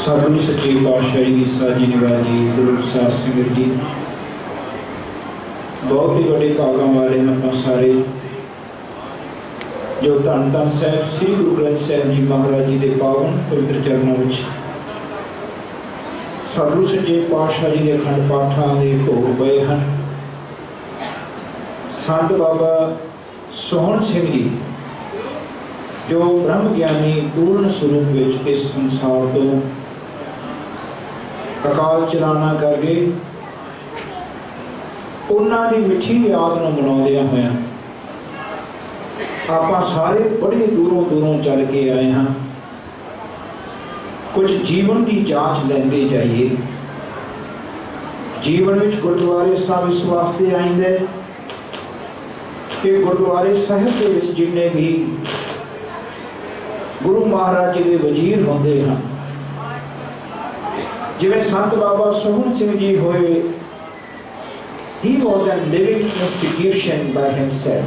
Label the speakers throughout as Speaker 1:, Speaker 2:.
Speaker 1: सतगुरु सच्चे पातशाही की साजी निवाजी गुरु साध संगत जी बहुत ही बड़े भागों वाले हम सारे जो धन धन साहब श्री गुरु ग्रंथ साहब जी महाराज जी के पावन पवित्र चरणों में सतगुरु सच्चे पातशाह जी के अखंड पाठां के भोग पए हैं। संत बाबा सोहन सिंह जी जो ब्रह्म ज्ञानी पूर्ण स्वरूप विच इस संसार तो अकाल चलाना कर गए, उन्हां दी मिठी याद नूं मनाउंदियां होइयां आपां सारे बड़े दूरों दूरों चल के आए हैं। कुछ जीवन की जांच लेंदे जाइए। जीवन विच गुरुद्वारे साहब इस वास्ते आइंदे कि गुरुद्वारे साहब के विच जिन्ने भी गुरु महाराज जी के वजीर होंदे हैं, जिवें संत बाबा सोहन सिंह जी होए, he was a living institution by himself.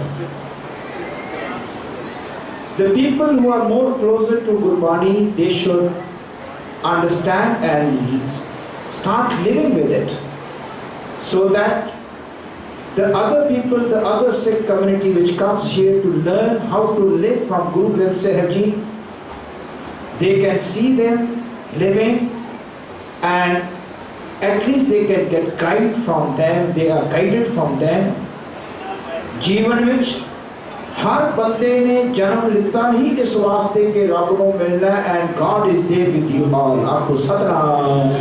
Speaker 1: The people who are more closer to Gurbani, they should understand and start living with it, so that the other people, the other Sikh community which comes here to learn how to live from Guru Granth Sahib Ji, they can see them living and at least they can get guide from them, they are guided from them. जीवन विच हर बंदे ने जन्म लिता ही इस वास्ते के रब को मिलना, and God is there with you all. आपको Satnam.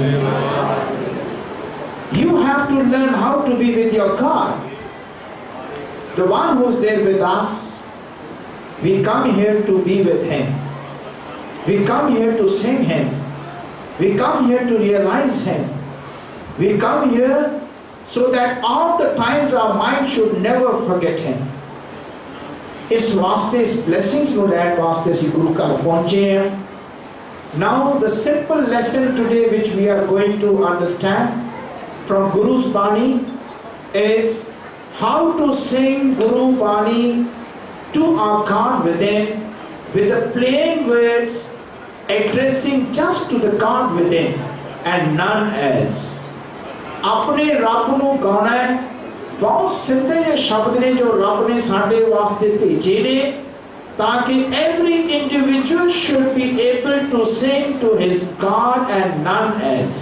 Speaker 1: You have to learn how to be with your God, the one who is there with us. We come here to be with Him. We come here to sing Him. We come here to realize Him. We come here so that all the times our mind should never forget Him. इस वास्ते इस blessings को लैण वास्ते असीं गुरु घर पहुंचे हैं। Now the simple lesson today which we are going to understand from Guru's Bani is how to sing Guru Bani to our God within with the plain words, addressing just to the God within and none else. अपने रब नूं गाना है। बहुत सीधे शब्द ने जो रब ने साडे वास्ते भेजे ने, ताकि every individual should be able to sing to his God and none else.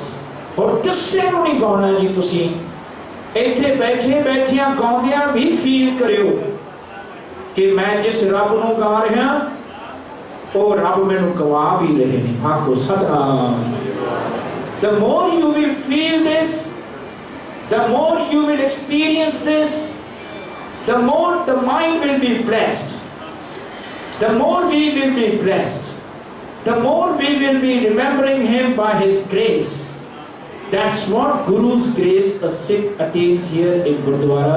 Speaker 1: और किसी नूं नहीं गाना जी, तुसीं इत्थे बैठे बैठिया गाउंदियां भी फील करियो कि मैं जिस रब नूं गा रहा वो रब मैनूं गवा भी रहे ने। आखो Satnam. The more you will feel this, the more you will experience this, the more the mind will be blessed, the more we will be blessed, the more we will be remembering Him by His grace. That's what Guru's grace a Sikh attains here in Gurdwara.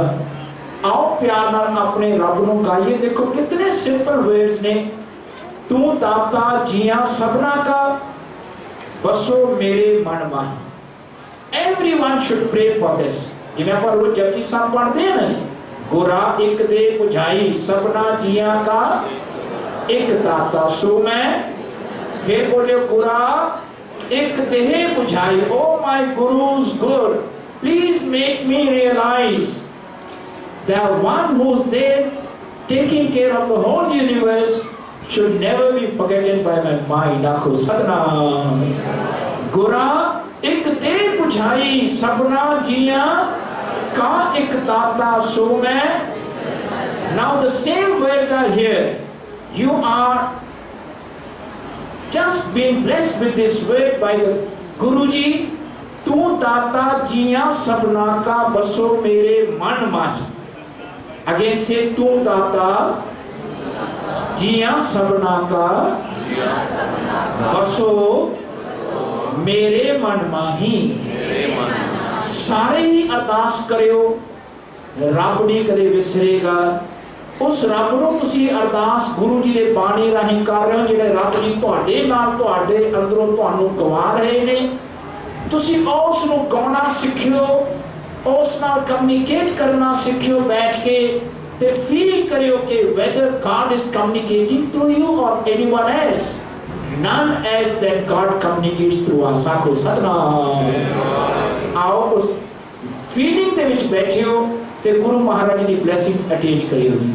Speaker 1: आओ प्यार नाल अपने रब नूं गाइए। देखो कितने simple words ने। तू दाता जिया सबना का बसो मेरे मन माही। Everyone should pray for this. जिवें आपां रोज जपजी साहब पढ़दे हैं ना जी, गुरा एक दे बुझाई सबना जिया का एक दाता सो मैं। फिर बोले गुरा एक देह बुझाई। Oh my Guru's good, please make me realize that one who's there taking care of the whole universe should never be forgotten by my mind. आखो सतनाम। गुरा एक दे बुझाई सबना जिया का एक दाता सो मैं। Now the same words are here. You are just being blessed with this word by the Guruji. तू दाता जिया सबना का बसो मेरे मन माही। Again say तू दाता जिया सबना का बसो मेरे मन माही। सारे ही अरदास करियो, रब नहीं कदे विसरेगा। उस रब नूं तुसीं अरदास गुरु जी दे बाणी राहीं कर रहे हो, जिहड़े रब जी तुहाडे नाल तुहाडे अंदरों तुहानूं गवा रहे ने। तुसीं उस नूं गाउणा सिखियो, उस नाल कम्युनिकेट करना सिखियो बैठ के, ते फील करियो कि whether God is communicating through you or anyone else. None as that God communicates through us. आखो सतनाम। आओ उस फीलिंग ਦੇ ਵਿੱਚ ਬੈਠੇ ਹੋ ਤੇ Guru Maharaj the blessings attain ਕਰਿਓ ਜੀ।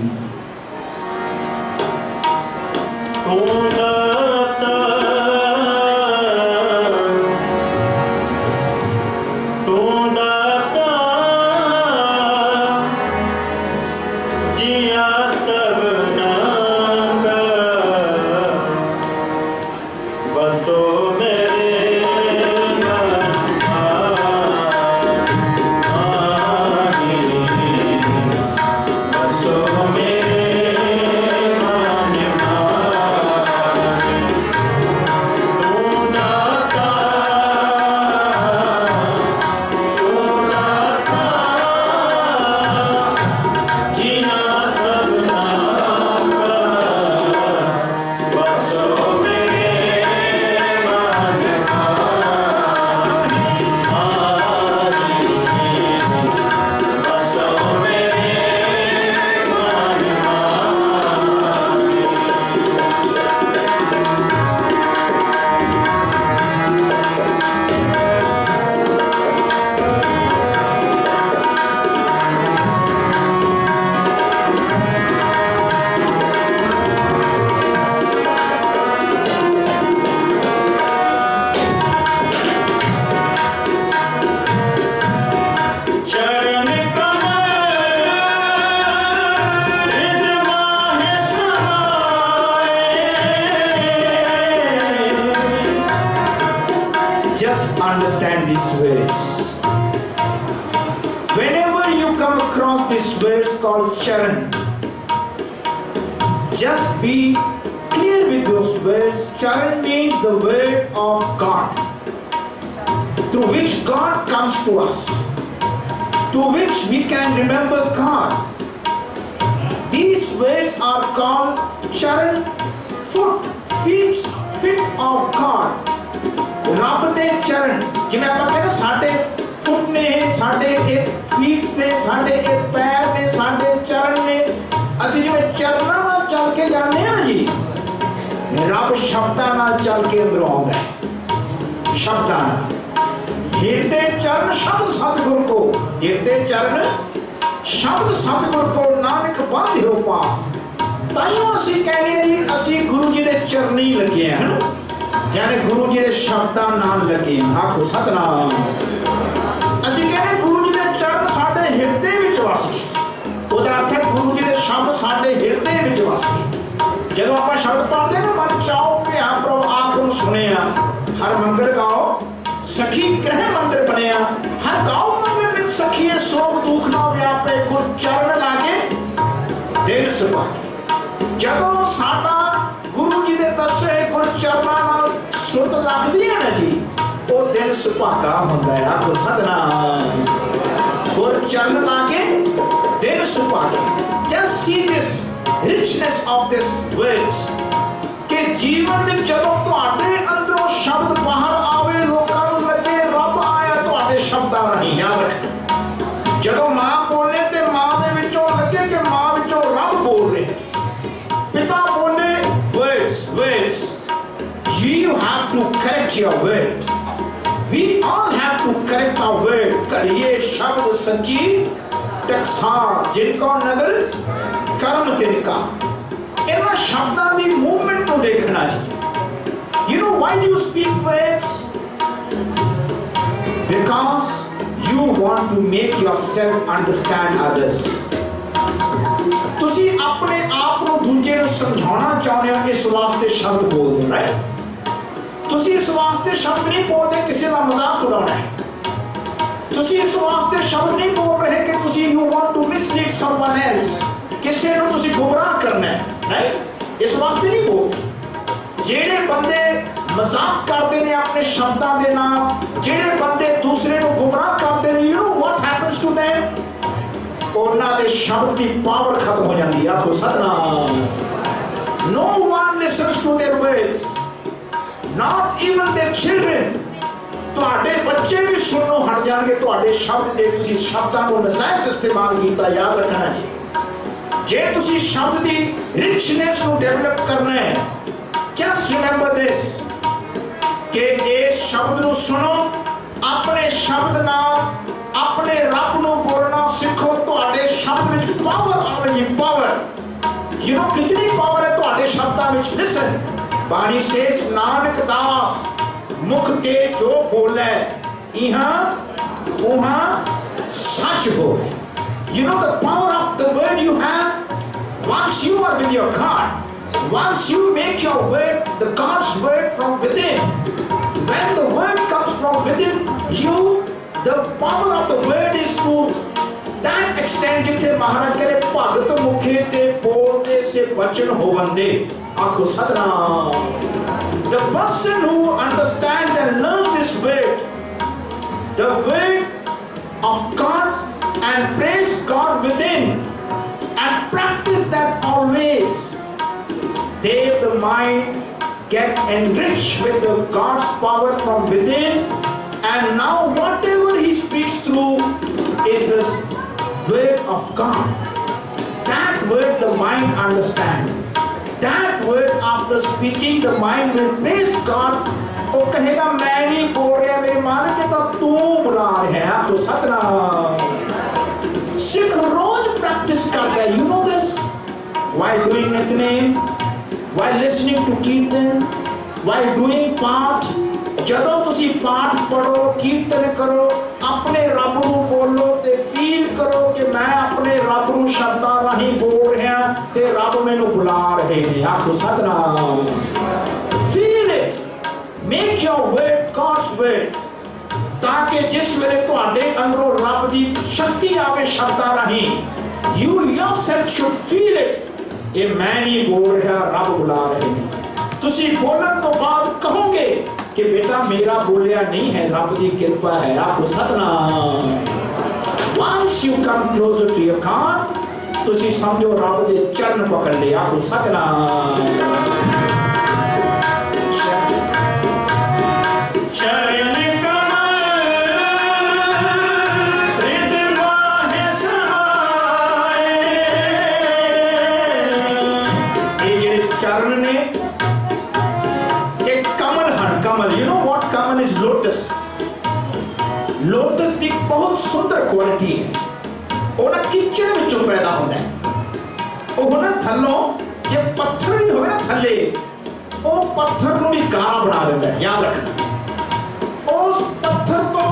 Speaker 1: Just understand these words. Whenever you come across these words called Charan, just be clear with those words. Charan means the word of God, through which God comes to us, to which we can remember God. These words are called Charan, feet of God. रब दे चरण जिवें आपां कहने साडे foot ने साडे एक feet ने साडे एक पैर ने साडे चरण ने असीं जिवें चरणां नाल चल के जाने ना जी रब शब्दां नाल चल के अंदरों आउंदा है शब्दां नाल हिरदे चरण शब्द सतगुर को हिरदे चरण शब्द सतगुर को नानक बांधियो पा ताइयों असीं कहने जी असीं गुरु जी दे चरणी लगे हैं यानी गुरु जी के शब्दां नाल लगे आखो सतनाम। असीं कहने गुरु जी के चरण साडे हिरदे विच वस गए ओहदा अर्थ है गुरु जी के शब्द साडे हिरदे विच वस गए। जदों आपां शब्द पढ़दे ना मन चाहो कि हाँ प्रभु आप सुनिया हर मंदिर गाओ सखी ग्रह मंदिर बनिया हर गाओ मंदिर में सखी सोग दुख ना व्यापे गुर चरण लागे दिल सुभा। जदों साडा गुरु जी के दसे गुर चरणां नाल सुध लगदी है ना जी वो दिल सुभागा हुंदा है आखो सतनाम। गुर चरण लागे दिल सुभागा। Just see this richness of this words कि जीवन में जदों तुहाडे अंदरों शब्द बाहर आवे लोकां नूं लगे रब आया तुहाडे शब्दां राहीं याद रख। जदों मां बोले ते मां दे विचों लगे कि मां विचों रब बोल रहे पिता बोले words you have to correct your word. We all have to correct our word. करिए शब्द सच्ची टकसार जिनको नजर कर्म तिनका इन्हां शब्दां दी मूवमेंट को देखना जी। You know why do you speak words? Because you want to make yourself understand others. तुसी अपने आप को दूजे को समझाना चाहते हो इस वास्ते शब्द बोलते हो राइट। तुसी इस वास्ते शब्द नहीं बोलते किसी का मजाक उड़ाना है। तुसी इस वास्ते शब्द नहीं बोल रहे कि तुसी you want to mislead someone else किसी को तुसी गुमराह करना है राइट। इस वास्ते नहीं बोलते। जेड़े बंदे मजाक करते हैं अपने शब्दां दे नाल जेड़े बंदे दूसरे को गुमराह करते हैं you know what happens to them उन्हां दे शब्द की पावर खत्म हो जाती है आखो Satnam. No one listens to their words, not even their children. तुहाडे बच्चे भी सुननो हट जाएंगे तुहाडे शब्द दे तुसी शब्दां को नजायज इस्तेमाल कीता याद रखना जी। जे तुसी शब्द दी रिचनेस को डेवलप करना है just remember this कि इस शब्द ਨੂੰ सुनो, अपने शब्द नाल अपने रब ਨੂੰ बोलना सीखो। ਤੁਹਾਡੇ शब्द ਵਿੱਚ पावर आवेगी, पावर। You know कितनी पावर है ਤੁਹਾਡੇ शब्दां ਵਿੱਚ। Listen, बाणी says नानक दास मुख के जो बोले इहाँ उहाँ सच हो। You know the power of the word you have once you are with your God. Once you make your word, the God's word from within, when the word comes from within you, the power of the word is to that extent जिथे महाराज कहते भगत मुखे ते बोलते से वचन होवंदे। आखो Satnam. The person who understands and learns this word, the word of God, and praise God within and practice that always, there the mind get enriched with the God's power from within, and now whatever he speaks through is the word of God. That word the mind understand. That word after speaking the mind will praise God. वो कहेगा मैं नहीं बोल रहा, मेरे मालिक है तो तू बुला रहा है। आपको सतनाम। सिख रोज प्रैक्टिस करता है। You know this? While doing नित्यनेम, while listening to कीर्तन, while doing पाठ, ਜਦੋਂ ਤੁਸੀਂ ਪਾਠ ਪੜੋ, ਕੀਰਤਨ ਕਰੋ, ਆਪਣੇ ਰੱਬ ਨੂੰ ਬੋਲੋ ਤੇ ਫੀਲ ਕਰੋ ਕਿ ਮੈਂ ਆਪਣੇ ਰੱਬ ਨੂੰ ਸ਼ਬਦਾਂ ਰਾਹੀਂ ਬੋਲ ਰਿਹਾ ਤੇ ਰੱਬ ਮੈਨੂੰ ਬੁਲਾ ਰਹੇ ਨੇ। ਆਖੋ Satnam. Feel it. Make your word God's word, ताकि जिस वेले तुहाडे अंदरों रब दी शक्ति आवे शब्दां राहीं, you yourself should feel it। ये मैं नहीं बोल रहा, रब बुला रहे हैं। तुसी बोलण तो बाद कहोगे कि बेटा मेरा बोलिया नहीं है, रब दी कृपा है। आखो Satnam. Once you come closer to your God, तुसी समझो रब दे चरण पकड़ ले। आखो सतनाम। चरण ने एक कमल हन, कमल, you know what Kamal is? Lotus. Lotus की बहुत सुंदर क्वालिटी है। वो ना किचड़ विचों पैदा होता है। वो ना थल्लों जे पत्थर भी होवे ना थल्ले, वो पत्थर को भी गारा बना देता है। याद रखना। उस पत्थर को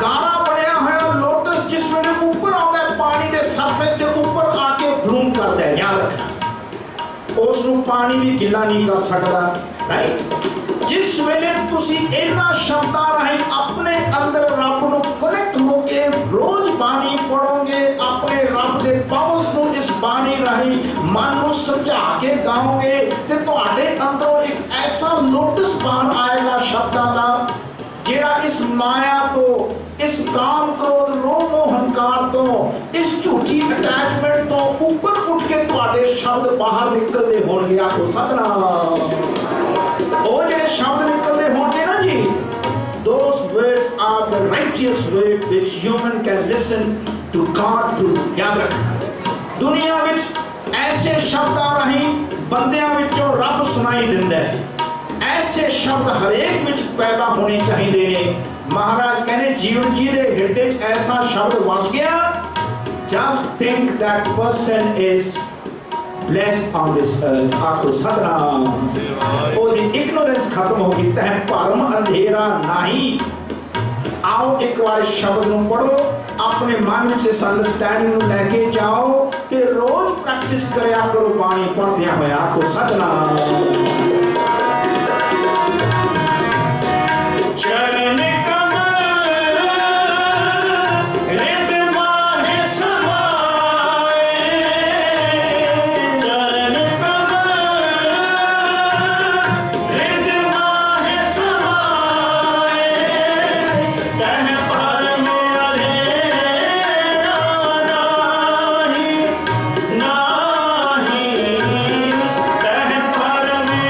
Speaker 1: गारा बनया है लोटस जिस वेले ऊपर आता है पानी के सरफेस के ऊपर आके ब्लूम करता है। याद रखना। उसनू पानी भी गिला नहीं कर सकता। राइट। जिस वेले तुसी इन्हां शब्दां राहीं अपने अंदर रब नू कनेक्ट होके रोज बाणी पढ़ोगे, अपने रब दे पावर्स नू इस बाणी राहीं मन नू समझा के गाओगे ते तुहाडे अंदरों एक ऐसा लोटस बाण आएगा शब्दां दा, जेड़ा इस माया तो, इस काम क्रोध लोभ मोह हंकार तो, इस झूठी अटैचमेंट तो ऊपर उठ के तुहाडे शब्द बाहर निकलते होणगे। आखो सतनाम। ਉਹ ਜਿਹੜੇ शब्द निकलते होणगे ना जी, those words are the righteous word which human can listen to God through। याद रखना। दुनिया विच ऐसे शब्दां राहीं बंदियां विचों रब सुनाई दिंदा है। ऐसे शब्द हरेक विच पैदा होने चाहिए ने। महाराज कहने जीवन जी दे हृदय च ऐसा शब्द वस गया, just think that person is blessed on this earth। आखो सतनाम। ओदी ignorance खत्म होगी, तह भरम अंधेरा नहीं। आओ एक बार शब्द नू पढ़ो, अपने मन में इस अंडरस्टैंडिंग नू लेके जाओ ते रोज प्रैक्टिस करया करो बाणी पढ़दिया होया। आखो सतनाम। चरण
Speaker 2: नाही, तह पर में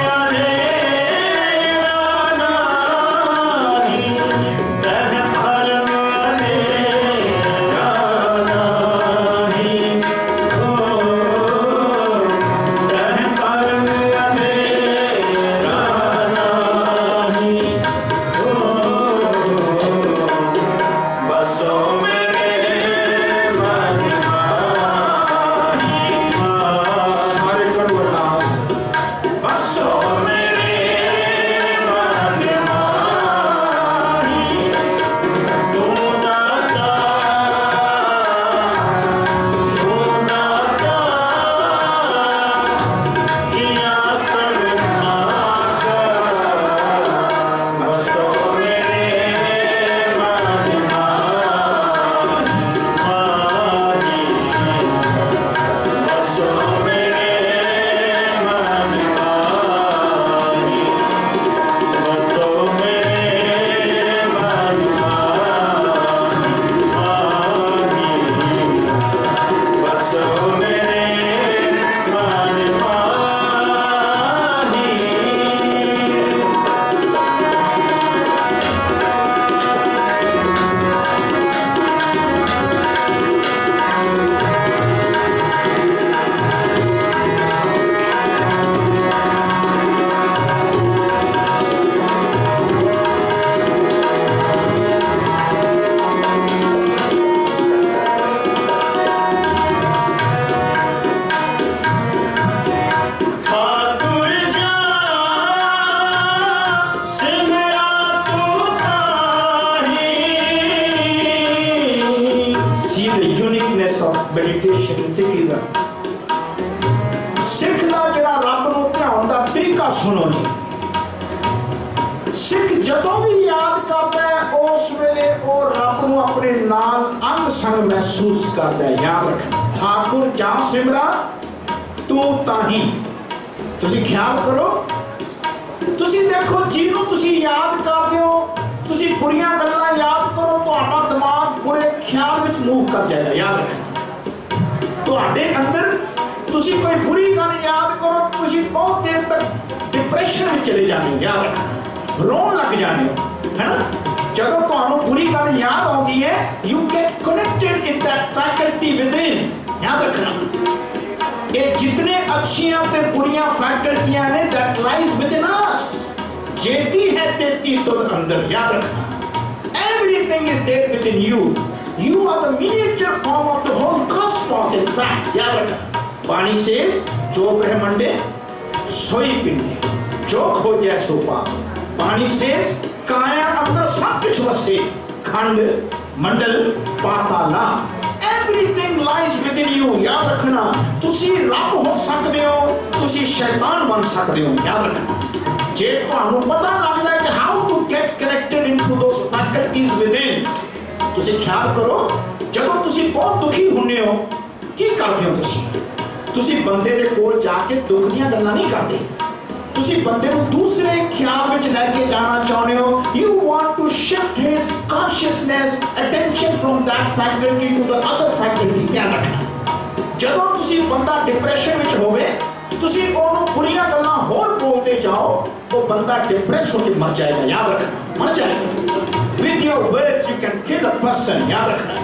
Speaker 1: सिख जदों भी याद करता है उस वेले वो रब नूं अपने नाल अंग संग महसूस करता है। याद रखना, ठाकुर जा सिमरा तू ताही। तुसी ख्याल करो, तुसी देखो जिन्हों तुसी याद करते हो, तुसी बुरियां गल्लां याद करो, तुहाडा दिमाग बुरे ख्याल विच मूव कर जाएगा। याद रखना, तुहाडे अंदर तुसी कोई बुरी गल याद करो, तुसी बहुत देर तक डिप्रेशन में चले जाते हो। याद रखना, रोन लग जाते हो, है ना। जब तुहानू बुरी गल याद आती है, you get connected in that faculty within. याद रखना, ये जितने अच्छियां ते बुरियां फैकल्टियां ने that lies within us. जेती है तेती तुद अंदर। याद रखना, everything is there within you. You are the miniature form of the whole cosmos in fact. याद रखना, पानी सेज जो ब्रह्मंडे सोई पिंडे, जो खोजे सो पा। पानी सेज काया अंदर सब कुछ वसे, खंड मंडल पाताला, everything lies within you. याद रखना, तुसी रब हो सकते हो, तुसी शैतान बन सकते हो। याद रखना, जे तुहानू पता लग जाए कि how to get connected into those faculties within. तुसी ख्याल करो, जब तुसी बहुत दुखी होने हो, की करते हो? तुसी बंदे दे कोल जाके दुख दियां गल्लां नहीं करते, तुसी बंदे को दूसरे ख्याल में लेके जाना चाहते हो। You want to shift his consciousness attention from that faculty to the other faculty. ध्यान रखना, जब तुसी बंदा डिप्रेशन में होवे, तुसी ओनू बुरियां गल्लां होर बोलते जाओ, वो बंदा डिप्रेस होकर मर जाएगा। याद रखना, मर जाएगा। With your words you can kill a person. याद रखना,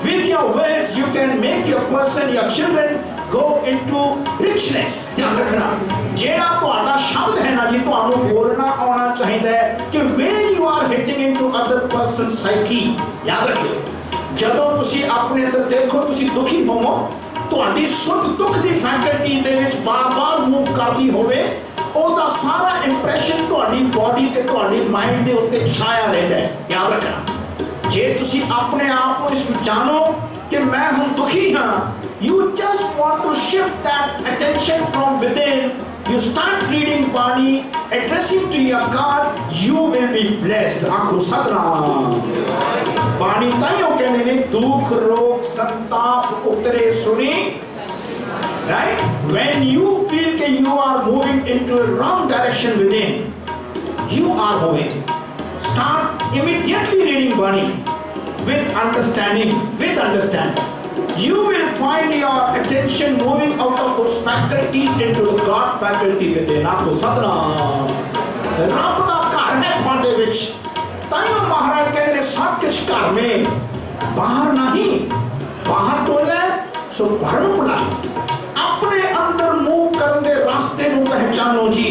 Speaker 1: with your words you can make your person, your children go into richness। ध्यान रखना, जेड़ा तुहाडा शब्द है ना जी, तुहानू बोलना आना चाहिए कि where you are hitting into other person psyche। याद रखियो, जदों तुसी अपने अंदर देखो तुसी दुखी होवो, तुहाडी सुध दुख दी फैकल्टी दे विच बार-बार मूव करदी होवे, ओदा सारा इंप्रेशन तुहाडी बॉडी ते तुहाडी माइंड दे उत्ते छाया रहंदा है। याद रखना, जे तुसी अपने आप को इस जानो कि मैं हूं दुखी हाँ, you just want to shift that attention from within, you start reading Bani, addressing to your God, you will be blessed। आखो सतनाम। बानी ताइयों कहते ने दुख रोग संताप उतरे सुनी। Right? When you feel that you are moving into a wrong direction within, you are moving, start immediately reading Bani with understanding. With understanding, you will find your attention moving out of those faculties into the God faculty within। आपको सतनाम, रब दा घर है तुहाडे विच। ताइयों महाराज कहते हैं सब कुछ घर में, बाहर नहीं। बाहर टोले सो भर में बुला, अपने अंदर मूव करन दे रास्ते नूं पहचानो जी।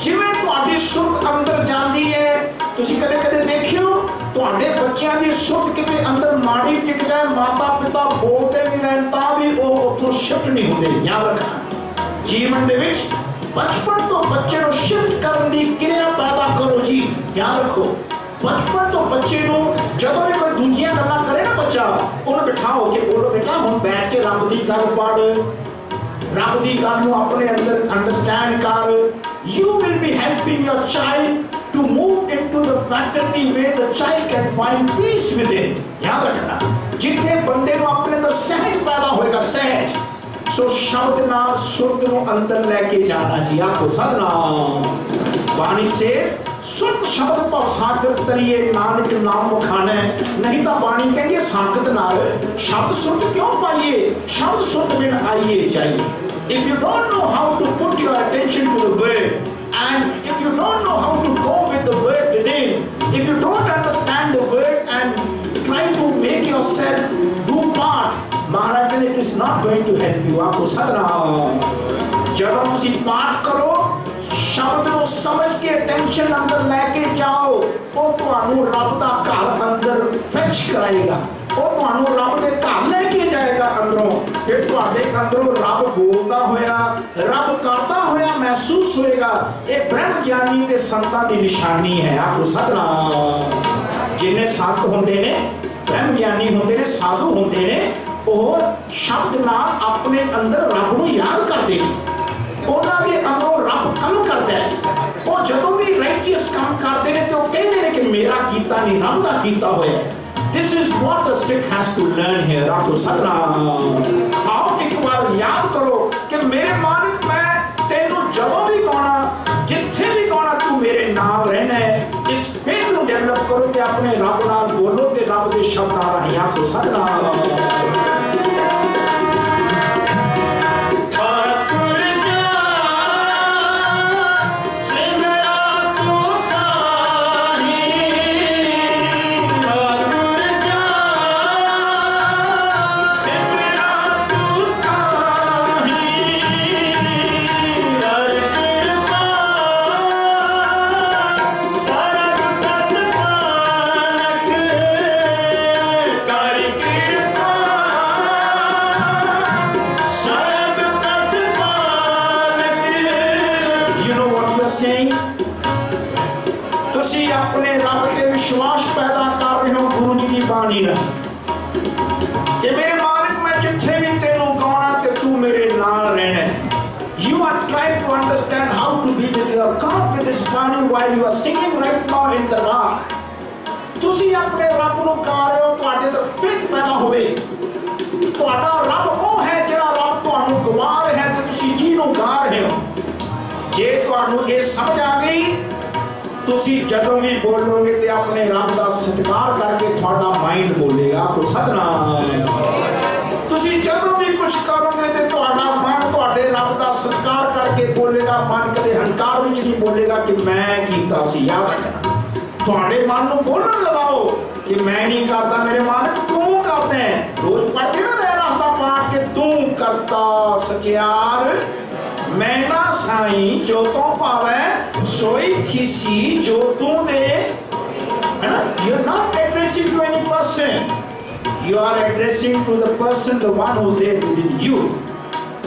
Speaker 1: जिवें तुहाडी सुध अंदर जांदी है, तुसी कदे कदे देखियो तुहाडे बच्चियां दी सुध किते अंदर माड़ी टिक जाए, माता पिता बोलते भी रहन तां भी वो उत्थों शिफ्ट नहीं होंदे। याद रखना, जीवन दे विच बचपन तो बच्चे नूं शिफ्ट करन दी क्रिया पैदा करो जी। याद रखो, बचपन तो बच्चे नूं जदों भी कोई दूजियां गल्लां करे ना बच्चा, उन्हें बिठाओ के बोलो बेटा हुण बैठ के रब दी गल पढ़, रब दी गल नूं अपने अंदर अंडरस्टैंड कर। You will be helping your child to move into the faculty where the child can find peace within। याद रखना, जिथे बंदे नूं अपने अंदर सहज पैदा होएगा, सहज, सो शब्द नाल सुध नूं अंदर लेके जाना जी। आपको सतनाम। बानी सेज सुध शब्द भाव सागर तरिए नानक नाम खाना, नहीं तो बानी कहती है संगत नाल शब्द सुध क्यों पाइए, शब्द सुध बिन आइए जाइए। If you don't know how to put your attention to the word, and if you don't know how to go with the word within, if you don't understand the word and try to make yourself do part, Maharaj said it is not going to help you। आपको सतनाम, जब हम उसी पाठ करो, शब्द को समझ के टेंशन अंदर लेके जाओ, वो तुहानू रब दा घर अंदर फैच कराएगा, वो तुहानू रब दे घर लेके जाएगा अंदरों। फिर तुहाडे अंदरों रब बोलदा होया, रब करदा होया महसूस होएगा। ये ब्रह्म ज्ञानी ते संतां दी निशानी है। आपको सतनाम। जिन्ने संत होंदे ने, ब्रह्म ज्ञानी होंदे ने, साधु होंदे ने, वो शब्द नाल अपने अंदर रब नूं याद करदे ने, उन्हां दे अंदरों रब काम करदा है। वो जदों भी राइटियस काम काम करते हैं तो कहते हैं कि मेरा कीता नहीं रब दा कीता होया है। This is what the Sikh has to learn here। आखो सतनाम। आओ एक बार याद करो कि मेरे मालिक मैं तेनू जदों भी गाना जिथे भी गाना तू मेरे नाल रहना है। इस फेथ नू डेवलप करो कि अपने रब नाल बोलो ते रब दे शब्दां राहीं आखो सतनाम। विश्वास पैदा कर रहे हो गुरु जी की बाणी राही कि मेरे मालिक मैं जिथे भी तेनू गाना ते तू मेरे नाल रहना है। You are trying to understand how to be with your God with this bani while you are singing right now in the Darbār। तुसी अपने रब नू गा रहे हो, तुहाडे अंदर फेथ पैदा होवे। तुहाडा रब वो है जिहड़ा रब तुहानू गवा रहा है ते तुसी जी नू गा रहे हो। जे तुहानू ये समझ आ गई तुसी जदों भी बोलोगे ते अपने रब दा सत्कार करके थोड़ा माइंड बोलेगा। आखो सतनाम। तुसी जदों भी कुछ करोगे ते थोड़ा मन थोड़े रब दा सत्कार करके बोलेगा। मन कदे हंकार विच नहीं बोलेगा कि मैं कीता सी। याद रखना थोड़े मन नू बोलण लगाओ कि मैं नहीं करता मेरे मालिक तू करता है। रोज पढ़ते ना रहरास दा पाठ के तू करता सचियार मैं ना साईं जो तो पावे सोई थीसी जो तू दे, है ना। You are not addressing to any person, you are addressing to the person, the one who is there within you।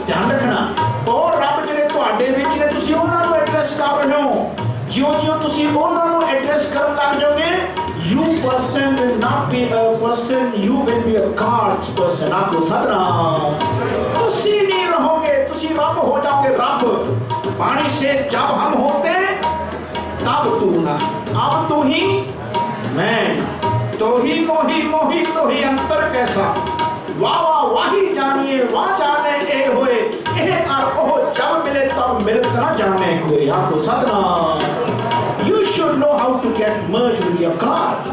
Speaker 1: ध्यान रखना और रब जिहड़े तुहाडे विच ने तुसीं उन्हां नूं एड्रेस कर रहे हो। जिउं-जिउं तुसीं उन्हां नूं एड्रेस करन लग जाओगे you person will not be a person, you will be a God's person। आखो सतनाम। तुसी नहीं रहोगे, तुसी रब हो जाओगे। रब पानी से जब हम होते तब तू ना, अब तू ही मैं, तो ही मोही मोही तो ही अंतर कैसा। वाह वाह वाही जानिए वाह जाने ए होए ए और ओह जब मिले तब मिलत ना जाने कोई। आखो Satnam. You should know how to get merged with your God।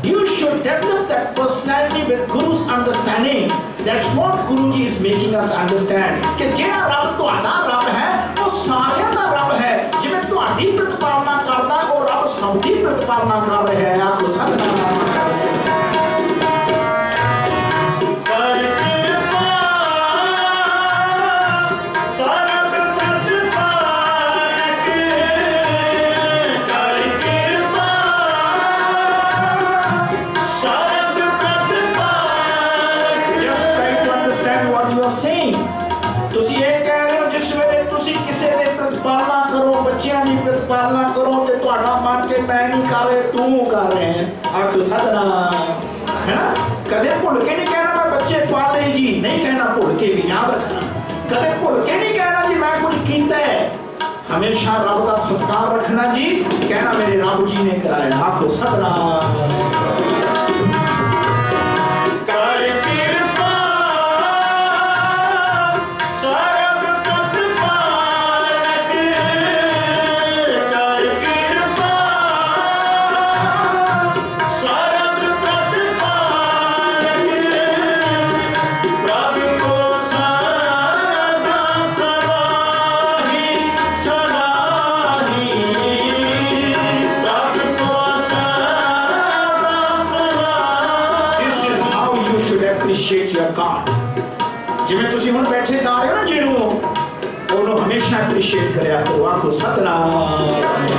Speaker 1: You should develop that personality with Guru's understanding। That's what Guruji is making us understand कि जेड़ा रब तुहाडा रब है वो सारियां दा रब है। जिवें तुहाडी प्रतिपालना करदा वो रब सब दी प्रतिपालना कर रहा है। आखो सतनाम। पालना करो ते तुहाडा मन के मैं नहीं कर रहे तू कर रहे हैं। आखो सतनाम। है ना। कदे भुल के नहीं कहना मैं बच्चे पाले जी, नहीं कहना भुल के भी। याद रखना कदे भुल के नहीं कहना जी मैं कुछ कीता है। हमेशा रब का सत्कार रखना जी, कहना मेरे रब जी ने कराया। आखो सतनाम। appreciate your God। जिवें तुसीं हुण बैठे गा रहे हो ना जिहनूं ओनू हमेशा appreciate करया करो। आखो सतनाम।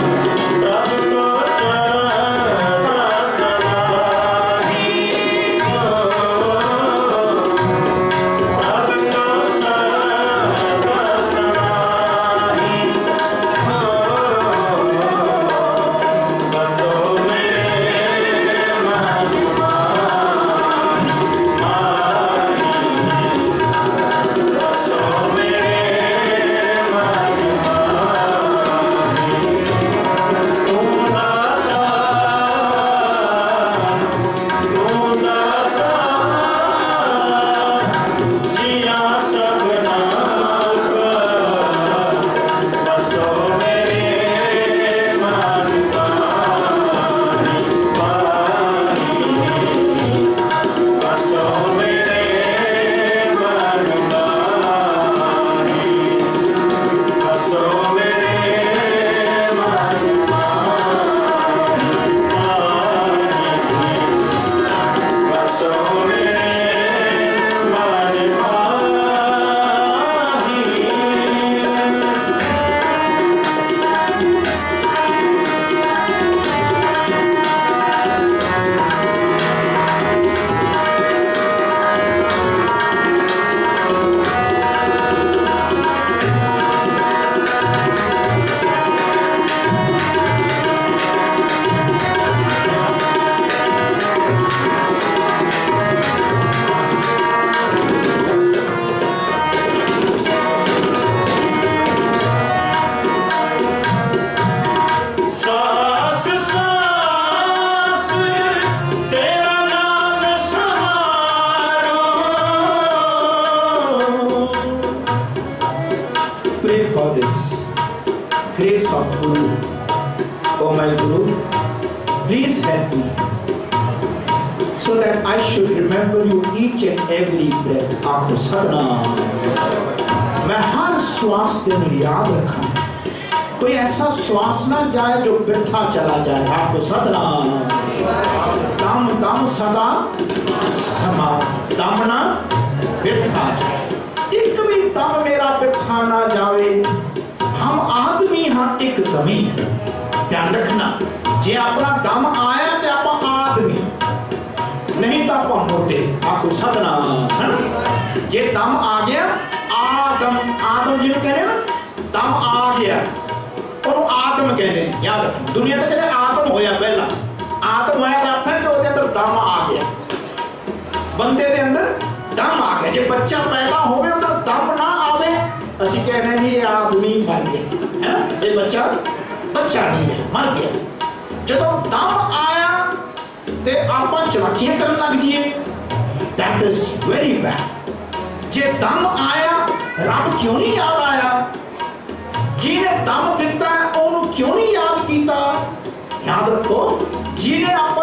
Speaker 2: सास सास तेरा नाम समारो।
Speaker 1: Pray for this grace of Guru. Oh my Guru, please help me so that I should remember you each and every breath. आपको सतनाम, मैं हर श्वास दिन याद रखा, कोई ऐसा श्वास ना जाए जो बिठा चला जाए। आपको सतनाम, दम दम सदा समा, दम ना बिठा जाए, एक भी दम मेरा बिठा ना जावे। हम आदमी हाँ एक दमी, ध्यान रखना, जे अपना दम आया तो आप आदमी, नहीं तो आप मुर्दे। आपको सतनाम, जे दम आ गया, आदम, आदम जिन्होंने कहने ना दम आ गया, ਉਹਨੂੰ ਆਦਮ ਕਹਿੰਦੇ ਨੇ। ਯਾਦ ਰੱਖਣਾ, ਦੁਨੀਆ ਤੇ ਕਹਿੰਦੇ ਆਦਮ ਹੋਇਆ ਪਹਿਲਾਂ, ਆਦਮ ਹੋਇਆ ਦਾ ਅਰਥ ਹੈ ਕਿ ਉਹਦੇ ਅੰਦਰ ਦਮ ਆ ਗਿਆ, ਬੰਦੇ ਦੇ ਅੰਦਰ ਦਮ ਆ ਗਿਆ। ਜੇ ਬੱਚਾ ਪੈਦਾ ਹੋਵੇ ਉਹਦਾ ਦਮ ਨਾ ਆਵੇ, ਅਸੀਂ ਕਹਿੰਦੇ ਜੀ ਇਹ ਆਦਮੀ ਮਰ ਗਿਆ, ਹੈ ਨਾ, ਇਹ ਬੱਚਾ ਨਹੀਂ ਰਿਹਾ, ਮਰ ਗਿਆ। ਜਦੋਂ ਦਮ ਆਇਆ ਤੇ ਆਪਾਂ ਚਲਾਕੀਆਂ ਕਰਨ ਲੱਗ ਜਾਈਏ, that is very bad। ਜੇ ਦਮ ਆਇਆ, ਰੱਬ ਕਿਉਂ ਨਹੀਂ ਯਾਦ ਆਇਆ? ਜਿਹਨੇ ਦਮ ਦਿੱਤਾ ਉਹਨੂੰ ਕਿਉਂ ਨਹੀਂ ਯਾਦ ਕੀਤਾ? याद रखो, जिन्हें आप